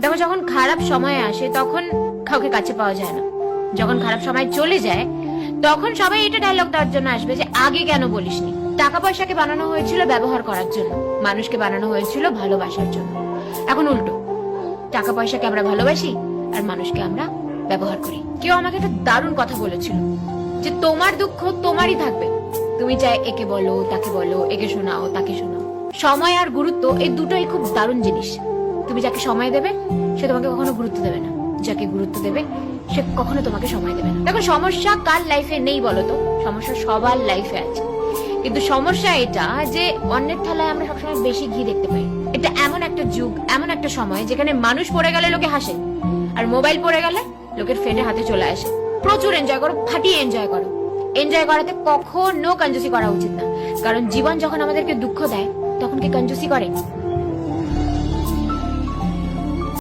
দেখো, যখন খারাপ সময় আসে তখন কাউকে কাছে পাওয়া যায় না। যখন খারাপ সময় চলে যায় তখন সবাই এটা ডায়লগ দেওয়ার জন্য আসবে যে আগে কেন বলিসনি। টাকা পয়সাকে বানানো হয়েছিল ব্যবহার করার জন্য, মানুষকে বানানো হয়েছিল ভালোবাসার জন্য। এখন উল্টো, টাকা পয়সাকে আমরা ভালোবাসি আর মানুষকে আমরা ব্যবহার করি। কেউ আমাকে একটা দারুণ কথা বলেছিল যে তোমার দুঃখ তোমারই থাকবে, তুমি চাই একে বলো তাকে বলো, একে শোনাও তাকে শোনাও। সময় আর গুরুত্ব এই দুটোই খুব দারুণ জিনিস। তুমি যাকে সময় দেবে সে তোমাকে কখনো গুরুত্ব দেবে না, যাকে গুরুত্ব দেবে সে কখনো তোমাকে সময় দেবে না। দেখো, সমস্যা কার লাইফে নেই বলো তো? সমস্যা সবার লাইফে আছে, কিন্তু সমস্যা এটা যে অন্যের থালায় আমরা সবসময় বেশি ঘি দেখতে পাই। এটা এমন একটা যুগ, এমন একটা সময় যেখানে মানুষ পড়ে গেলে লোকে হাসে, আর মোবাইল পড়ে গেলে লোকের ফ্রেন্ডের হাতে চলে আসে। প্রচুর এনজয় করো, ফাটিয়ে এনজয় করো। এনজয় করাতে কখনো কঞ্জুসি করা উচিত না, কারণ জীবন যখন আমাদেরকে দুঃখ দেয় তখন কি কঞ্জুসি করে?